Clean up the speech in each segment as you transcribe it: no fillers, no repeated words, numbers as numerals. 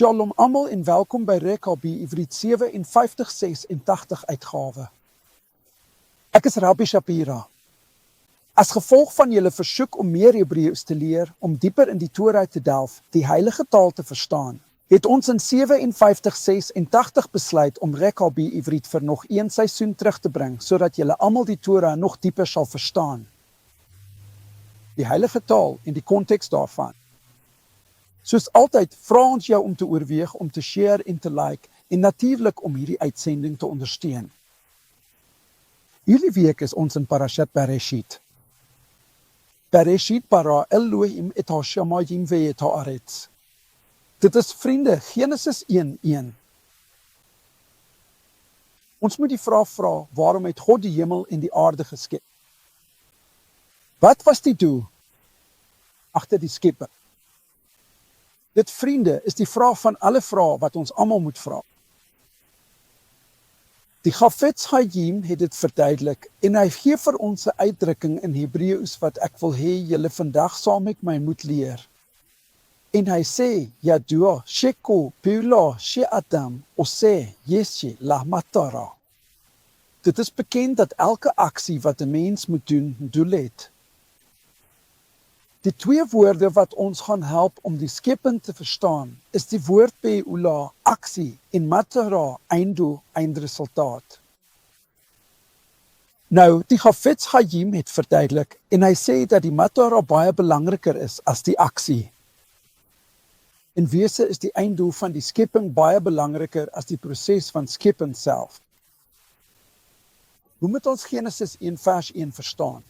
Shalom almal en welkom by RKB Ivriet 5786 uitgawe. Ek is Rabbi Shapira. As gevolg van julle versoek om meer Hebreëus te leer, om dieper in die Torah te delf, die heilige taal te verstaan, het ons in 5786 besluit om RKB Ivriet vir nog een seisoen terug te bring, sodat julle almal die Torah nog dieper sal verstaan. Die heilige taal en die konteks daarvan. Soos altyd vra ons jou om te oorweeg, om te share en te like en natuurlik om hierdie uitsending te ondersteun. Hierdie week is ons in Parashat Bereshit. Bereshit bara Elohim et ha-shamayim ve'et ha'aretz. Dit is vriende, Genesis 1:1. Ons moet die vraag vra, waarom het God die hemel en die aarde geskep? Wat was die doel agter die skepping? Dit, vriende, is die vraag van alle vrae wat ons almal moet vra. Die Chafetz Chaim het dit verduidelik en hy gee vir ons 'n uitdrukking in Hebreëus wat ek wil hê julle vandag saam met my moet leer. En hy sê, Yadua, Sheko, Pula, She Adam, Ose, Yeshe, La Matara. Dit is bekend dat elke aksie wat 'n mens moet doen, doel het. Die twee woorde wat ons gaan help om die skepping te verstaan, is die woord Peula, aksie, en Matara, einddoel, eindresultaat. Nou, die Chafetz Chaim het verduidelik, en hy sê dat die Matara baie belangriker is as die aksie. In wese is die einddoel van die skepping baie belangriker as die proses van skepping self. Hoe moet ons Genesis 1 vers 1 verstaan?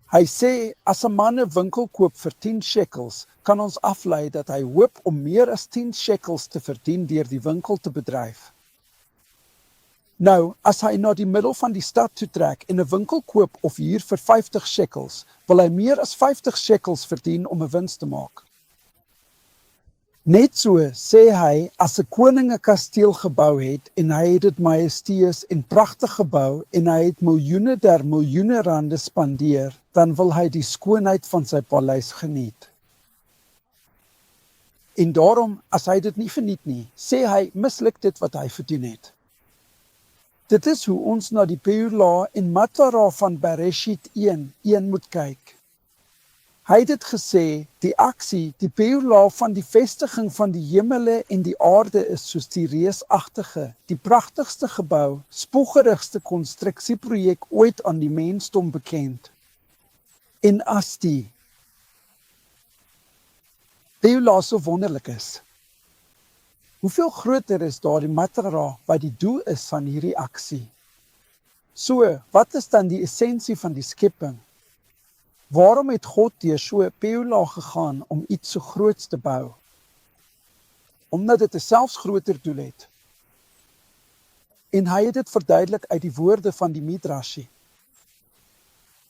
Hy sê, as 'n man 'n winkel koop vir 10 shekels, kan ons aflei dat hy hoop om meer as 10 shekels te verdien deur die winkel te bedryf. Nou, as hy na die middel van die stad toe trek en 'n winkel koop of huur vir 50 shekels, wil hy meer as 50 shekels verdien om 'n wins te maak. Net so sê hy, as 'n koning 'n kasteel gebou het en hy het dit majesteus en pragtig gebou en hy het miljoene der miljoene rande spandeer, dan wil hy die skoonheid van sy paleis geniet. En daarom, as hy dit nie geniet nie, sê hy, misluk dit wat hy verdien het. Dit is hoe ons na die Peula en Matara van Bereshit 1:1 moet kyk. Hy het dit gesê, die aksie, die Peula van die vestiging van die hemele en die aarde is soos die reusagtige, die pragtigste gebou, spoegerigste konstruksieprojek ooit aan die mensdom bekend. En as die Peula so wonderlik is, hoeveel groter is daar die Matara wat die doel is van hierdie aksie? So, wat is dan die essensie van die skepping? Waarom het God deur so 'n Peula gegaan om iets so groots te bou? Omdat dit 'n selfs groter doel het. En hy het dit verduidelik uit die woorde van die Midrashi.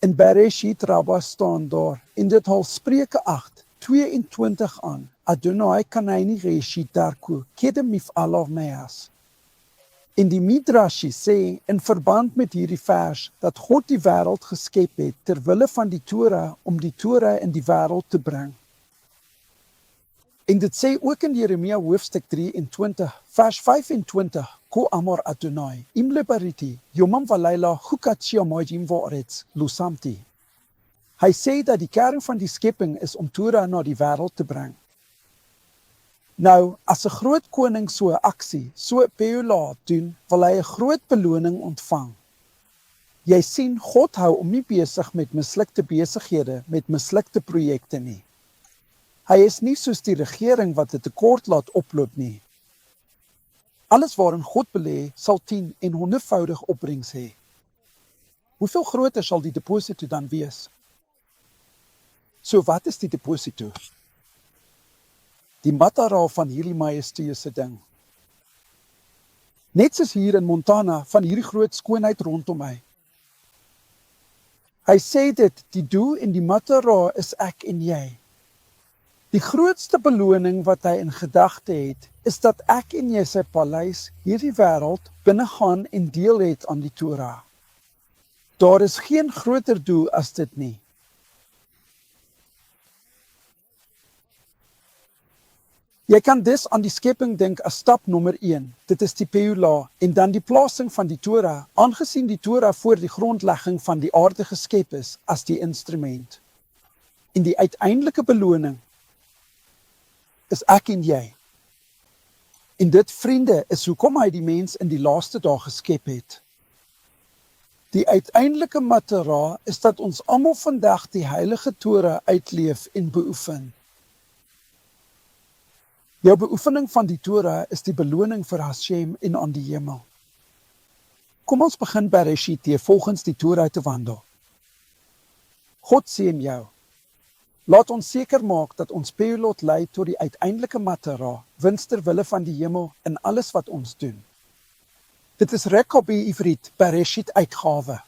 In Bereshit Rabba staan daar, en dit haal Spreuke 8:22 aan, Adonai Kanaini Reshit Darku, Kedem Mif'alav Meas. En die Midrashi sê, in verband met hierdie vers, dat God die wêreld geskep het, ter wille van die Torah, om die Torah in die wêreld te bring. En dit sê ook in Jeremia hoofstuk 23, vers 25, Ko Amar Adonai, Imle Bariti, Yomam Valayla, Hukatsia Majim Va'aretz, Lusamti. Hy sê dat die kern van die skepping is om Torah na die wêreld te bring. Nou, as 'n groot koning so 'n aksie, so 'n Peula doen, wil hy 'n groot beloning ontvang. Jy sien, God hou hom nie besig met mislukte besighede, met mislukte projekte nie. Hy is nie soos die regering wat 'n tekort laat oploop nie. Alles waarin God belê, sal 10 en 100voudig opbrengs hê. Hoeveel groter sal die deposito dan wees? So wat is die deposito? Die Matara van hierdie majesteuse ding. Net soos hier in Montana van hierdie groot skoonheid rondom my. Hy sê dit, die doel en die Matara is ek en jy. Die grootste beloning wat hy in gedagte het, is dat ek en jy sy paleis, hierdie wêreld, binnegaan en deel het aan die Torah. Daar is geen groter doel as dit nie. Jy kan dus aan die skepping dink as stap nommer 1. Dit is die Peula en dan die plasing van die Torah, aangesien die Torah voor die grondlegging van die aarde geskep is as die instrument. En die uiteindelike beloning is ek en jy. En dit, vriende, is hoekom hy die mens in die laaste dae geskep het. Die uiteindelike matera is dat ons almal vandag die heilige Torah uitleef en beoefen. Jou beoefening van die Torah is die beloning vir Hashem en aan die hemel. Kom ons begin by Bereshit deur volgens die Torah te wandel. God seën jou. Laat ons seker maak dat ons Peulot lei tot die uiteindelike matera, wins ter wille van die hemel in alles wat ons doen. Dit is Rekobi Ivrit, Bereshit uitgawe.